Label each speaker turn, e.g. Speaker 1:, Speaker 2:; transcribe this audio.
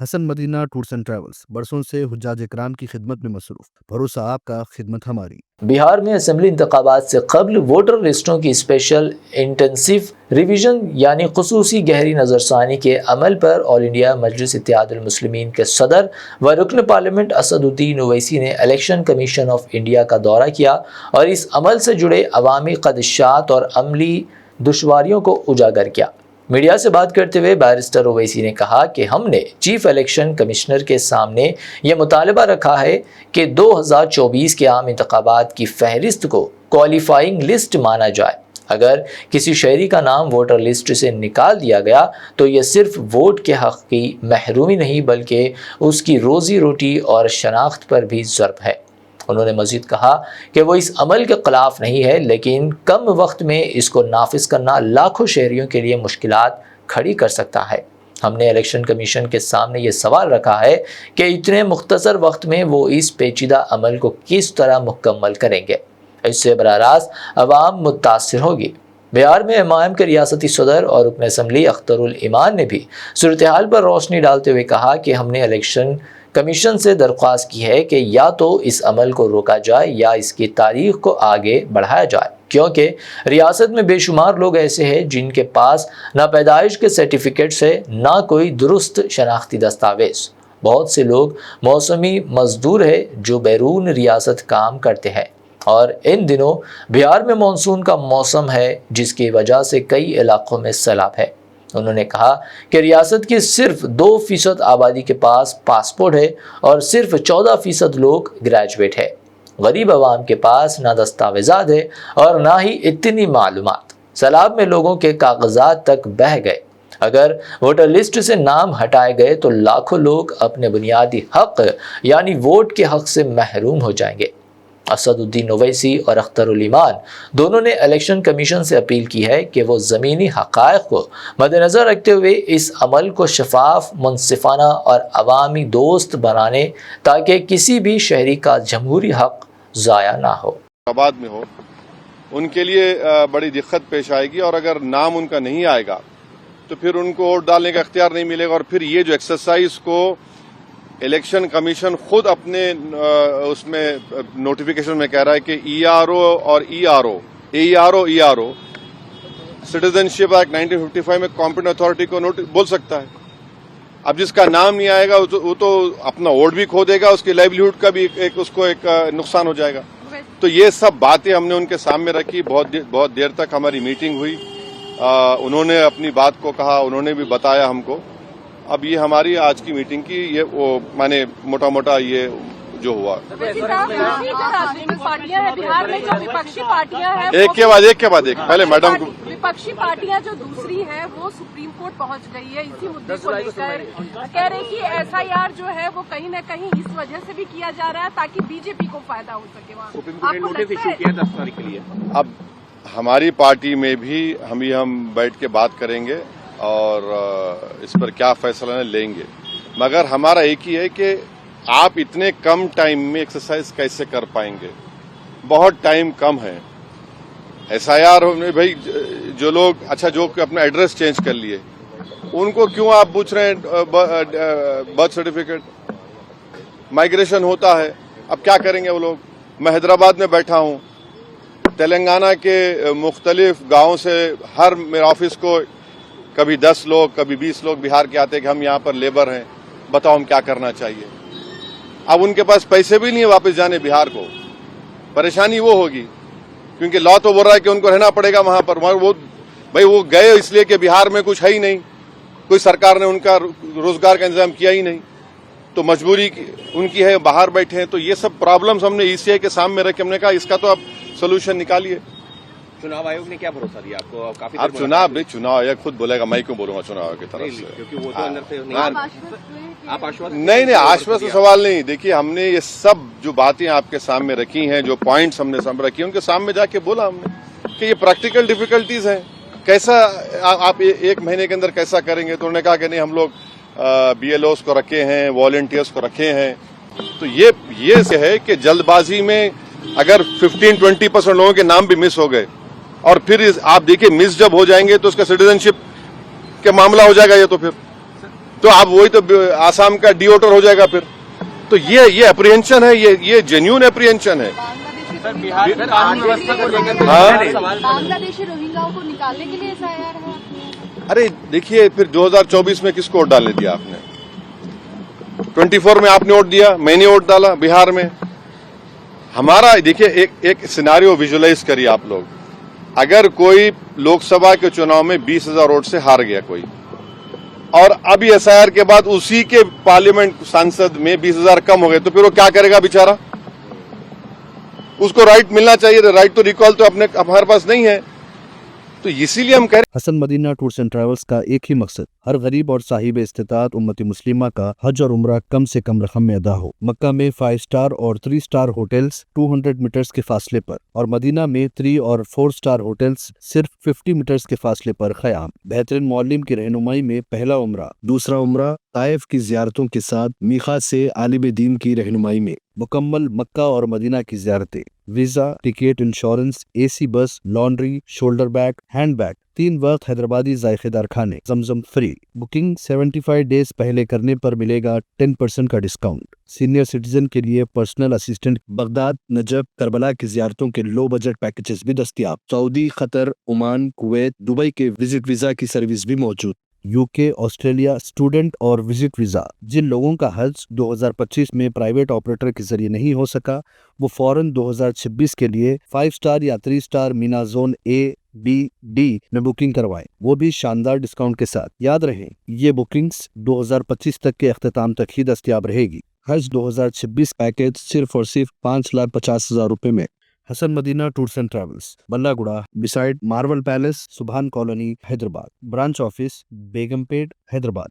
Speaker 1: Hasan Madina tours and travels बरसों से हुज्जाज इकराम की खिदमत में मसरूफ। भरोसा आपका, खिदमत हमारी।
Speaker 2: बिहार में असेंबली इंतखाबात से कबल वोटर लिस्टों की स्पेशल इंटेंसिव रिवीजन यानी खुसूसी गहरी नज़रसानी के अमल पर ऑल इंडिया मजलिस इत्तेहादुल मुस्लिमीन के सदर व रुकन पार्लियामेंट असदुद्दीन ओवैसी ने इलेक्शन कमीशन ऑफ इंडिया का दौरा किया और इस अमल से जुड़े अवामी खदशात और अमली दुश्वारियों को उजागर किया। मीडिया से बात करते हुए बैरिस्टर ओवैसी ने कहा कि हमने चीफ इलेक्शन कमिश्नर के सामने यह मुतालबा रखा है कि 2024 के आम इंतखाबात की फहरिस्त को क्वालिफाइंग लिस्ट माना जाए। अगर किसी शहरी का नाम वोटर लिस्ट से निकाल दिया गया तो यह सिर्फ वोट के हक़ की महरूमी नहीं बल्कि उसकी रोज़ी रोटी और शनाख्त पर भी ज़र्ब है। उन्होंने मज़ीद कहा कि वो इस अमल के ख़िलाफ़ नहीं है, लेकिन कम वक्त में इसको नाफिज करना लाखों शहरियों के लिए मुश्किलात खड़ी कर सकता है। हमने इलेक्शन कमीशन के सामने ये सवाल रखा है कि इतने मुख्तसर वक्त में वो इस पेचीदा अमल को किस तरह मुकम्मल करेंगे। इससे बराह रास्त अवाम मुतासिर होगी। बिहार में एमआईएम के रियासती सदर और रुकन असम्बली अख्तरुल ईमान ने भी सूरत हाल पर रोशनी डालते हुए कहा कि हमने इलेक्शन कमीशन से दरख्वास्त की है कि या तो इस अमल को रोका जाए या इसकी तारीख को आगे बढ़ाया जाए, क्योंकि रियासत में बेशुमार लोग ऐसे हैं जिनके पास ना पैदाइश के सर्टिफिकेट्स है ना कोई दुरुस्त शनाख्ती दस्तावेज। बहुत से लोग मौसमी मजदूर है जो बैरून रियासत काम करते हैं और इन दिनों बिहार में मानसून का मौसम है जिसकी वजह से कई इलाकों में सैलाब है। उन्होंने कहा कि रियासत की सिर्फ 2% आबादी के पास पासपोर्ट है और सिर्फ 14% लोग ग्रेजुएट है। गरीब आवाम के पास ना दस्तावेज़ात है और ना ही इतनी मालूमात। सैलाब में लोगों के कागजात तक बह गए। अगर वोटर लिस्ट से नाम हटाए गए तो लाखों लोग अपने बुनियादी हक यानी वोट के हक से महरूम हो जाएंगे। असदुद्दीन ओवैसी और अख्तरुल ईमान दोनों ने इलेक्शन कमीशन से अपील की है कि वो ज़मीनी हक़ाइक़ को मद्देनज़र रखते हुए इस अमल को शफाफ, मुनसिफाना और अवामी दोस्त बनाने ताकि किसी भी शहरी का जमहूरी हक़ ज़ाया ना हो।
Speaker 3: आबाद में हो उनके लिए बड़ी दिक्कत पेश आएगी और अगर नाम उनका नहीं आएगा तो फिर उनको वोट डालने का इख्तियार नहीं मिलेगा। और फिर ये जो एक्सरसाइज को इलेक्शन कमीशन खुद अपने उसमें नोटिफिकेशन में कह रहा है कि ईआरओ और ईआरओ सिटीजनशिप एक्ट 1955 में कॉम्पिटेंट अथॉरिटी को बोल सकता है। अब जिसका नाम नहीं आएगा वो तो अपना वोट भी खो देगा, उसकी लाइवलीहुड का भी उसको एक नुकसान हो जाएगा। तो ये सब बातें हमने उनके सामने रखी। बहुत देर तक हमारी मीटिंग हुई। उन्होंने अपनी बात को कहा, उन्होंने भी बताया हमको। अब ये हमारी आज की मीटिंग की ये वो माने मोटा मोटा ये जो हुआ।
Speaker 4: पार्टियां हैं बिहार में जो विपक्षी पार्टियां हैं
Speaker 3: एक के बाद एक पहले मैडम को
Speaker 4: विपक्षी पार्टियां जो दूसरी है वो सुप्रीम कोर्ट पहुंच गई है इसी मुद्दे को लेकर। कह रहे कि एसआईआर जो है वो कहीं न कहीं इस वजह से भी किया जा रहा है ताकि बीजेपी को फायदा हो सके। वहाँ सुप्रीम कोर्ट ने नोटिस इशू किया 10 तारीख के लिए।
Speaker 3: अब हमारी पार्टी में भी हम बैठ के बात करेंगे और इस पर क्या फैसला लेंगे, मगर हमारा एक ही है कि आप इतने कम टाइम में एक्सरसाइज कैसे कर पाएंगे। बहुत टाइम कम है। एसआईआर में भाई जो लोग जो अपना एड्रेस चेंज कर लिए उनको क्यों आप पूछ रहे हैं बर्थ सर्टिफिकेट। माइग्रेशन होता है, अब क्या करेंगे वो लोग। मैं हैदराबाद में बैठा हूं, तेलंगाना के मुख्तलिफ गांवों से हर मेरे ऑफिस को कभी 10 लोग कभी 20 लोग बिहार के आते हैं कि हम यहाँ पर लेबर हैं, बताओ हम क्या करना चाहिए। अब उनके पास पैसे भी नहीं है वापस जाने बिहार को। परेशानी वो होगी क्योंकि लॉ तो बोल रहा है कि उनको रहना पड़ेगा वहां पर। वो गए इसलिए कि बिहार में कुछ है ही नहीं, कोई सरकार ने उनका रोजगार का इंतजाम किया ही नहीं, तो मजबूरी उनकी है, बाहर बैठे हैं। तो ये सब प्रॉब्लम्स हमने ईसीआई के सामने रखे। हमने कहा इसका तो आप सोल्यूशन निकालिए।
Speaker 5: चुनाव आयोग ने क्या भरोसा दिया आपको? काफी
Speaker 3: अब चुनाव आयोग खुद बोलेगा, मैं क्यों बोलूंगा चुनाव आयोग की तरफ से,
Speaker 5: क्योंकि वो तो अंदर से आप आश्वस्त
Speaker 3: नहीं आश्वस्त सवाल नहीं। देखिए हमने ये सब जो बातें आपके सामने रखी हैं, जो पॉइंट्स हमने सामने रखी हैं, उनके सामने जाके बोला हमने कि ये प्रैक्टिकल डिफिकल्टीज हैं, कैसा आप एक महीने के अंदर कैसा करेंगे। तो उन्होंने कहा कि नहीं हम लोग बीएलओस को रखे हैं, वॉलंटियर्स को रखे हैं। तो ये से है कि जल्दबाजी में अगर 15-20% लोगों के नाम भी मिस हो गए और फिर आप देखिए मिस जब हो जाएंगे तो उसका सिटीजनशिप के मामला हो जाएगा। ये तो फिर तो आप वही तो आसाम का डिओटर हो जाएगा फिर। तो ये अप्रीहेंशन है, ये जेन्युइन अप्रीहेंशन है।
Speaker 5: सर बिहार में कानून व्यवस्था को लेकर
Speaker 3: हाँ?
Speaker 4: बांग्लादेशी रोहिंग्याओं को निकालने के लिए एफआईआर है।
Speaker 3: अरे देखिए, फिर 2024 में किसको वोट डालने दिया आपने? 24 में आपने वोट दिया, मैंने वोट डाला बिहार में। हमारा देखिए, एक सिनारियो विजुअलाइज करिए आप लोग। अगर कोई लोकसभा के चुनाव में 20,000 वोट से हार गया कोई, और अभी एसआईआर के बाद उसी के पार्लियामेंट सांसद में 20,000 कम हो गए, तो फिर वो क्या करेगा बेचारा? उसको राइट मिलना चाहिए, राइट टू रिकॉल तो हमारे पास नहीं है। तो इसीलिए हम कह रहे
Speaker 1: Hasan Madina tours and travels का एक ही मकसद, हर गरीब और साहिब इस्तिताअत उम्मती मुस्लिमा का हज और उम्रा कम से कम रकम में अदा हो। मक्का में 5 स्टार और 3 स्टार होटल्स 200 मीटर्स के फासले पर, और मदीना में 3 और 4 स्टार होटल्स सिर्फ 50 मीटर्स के फासले पर क़याम। बेहतरीन मौलिम की रहनुमाई में पहला उम्रा, दूसरा उम्रा ताइफ की ज़ियारतों के साथ मीक़ात से आलिम दीन की रहनुमाई में मुकम्मल मक्का और मदीना की ज़ियारतें, वीज़ा, टिकट, इंश्योरेंस, AC बस, laundry, shoulder bag, hand bag, 3 वक्त हैदराबादी जायकेदार खाने, जमजम फ्री। बुकिंग 75 डेज पहले करने पर मिलेगा 10% का डिस्काउंट। सीनियर सिटीजन के लिए personal assistant, Baghdad, Najaf, Karbala की ज़ियारतों के लो बजट पैकेजेस भी दस्तियाब। Saudi, Qatar, Oman, Kuwait, Dubai के विजिट वीज़ा की सर्विस भी मौजूद। UK, ऑस्ट्रेलिया स्टूडेंट और विजिट वीज़ा। जिन लोगों का हज 2025 में प्राइवेट ऑपरेटर के जरिए नहीं हो सका, वो फौरन 2026 के लिए 5 स्टार या 3 star Meena zone A, B, D में बुकिंग करवाएं, वो भी शानदार डिस्काउंट के साथ। याद रहे, ये बुकिंग्स 2025 तक के अख्ताम तक ही दस्तियाब रहेगी। हज 2026 पैकेज सिर्फ और सिर्फ 5,50,000 रुपए में। Hasan Madina tours and Travels, Ballaguda, beside Marvel Palace, Subhan Colony, Hyderabad. Branch office Begumpet, Hyderabad.